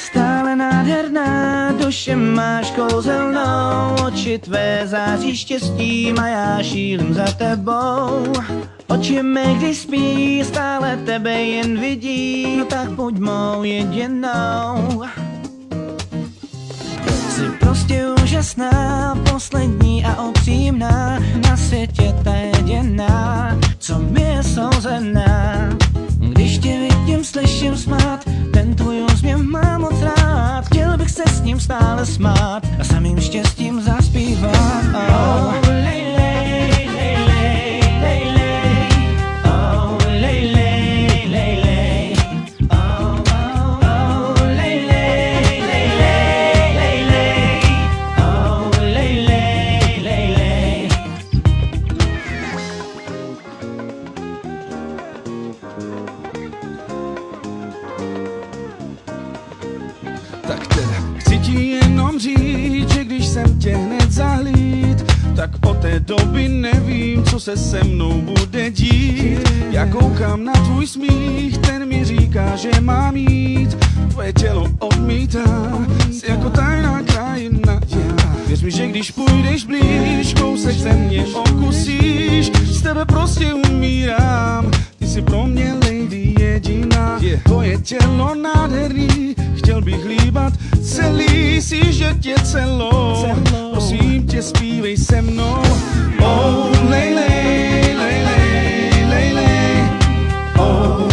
Stále nádherná, duše máš kouzelnou, oči tvé září štěstím a já šílim za tebou. Oči mé, když spí, stále tebe jen vidí, no tak buď mou jedinou. Jsi prostě úžasná, poslední a upřímná, na světě ta jediná, co mi je souzená. Když tě vidím, slyším smát, ten tvůj úsměv mám moc rád. Chtěl bych se s ním stále smát a samým štěstím zaspívat. Oh, lej, lej, lej, lej, lej, lej. Oh, lej, lej, lej, lej. Oh, oh, oh, lej, lej, lej, lej, lej, lej. Oh, lej, lej, lej, lej. Tak teda chci ti jenom říct, že když jsem tě hned zahlíd, tak od té doby nevím, co se se mnou bude dít. Já koukám na tvůj smích, ten mi říká, že mám jít. Tvoje tělo odmítá, jsi jako tajná krajina. Věř mi, že když půjdeš blíž, kousek ze mě okusíš. Z tebe prostě umírám, ty jsi pro mě lady jediná. Tvoje tělo nádherný, chtěl bych líbat celý, si že tě celou. Prosím tě, zpívej se mnou. Oh, lej, lej, lej, lej, lej, lej. Oh,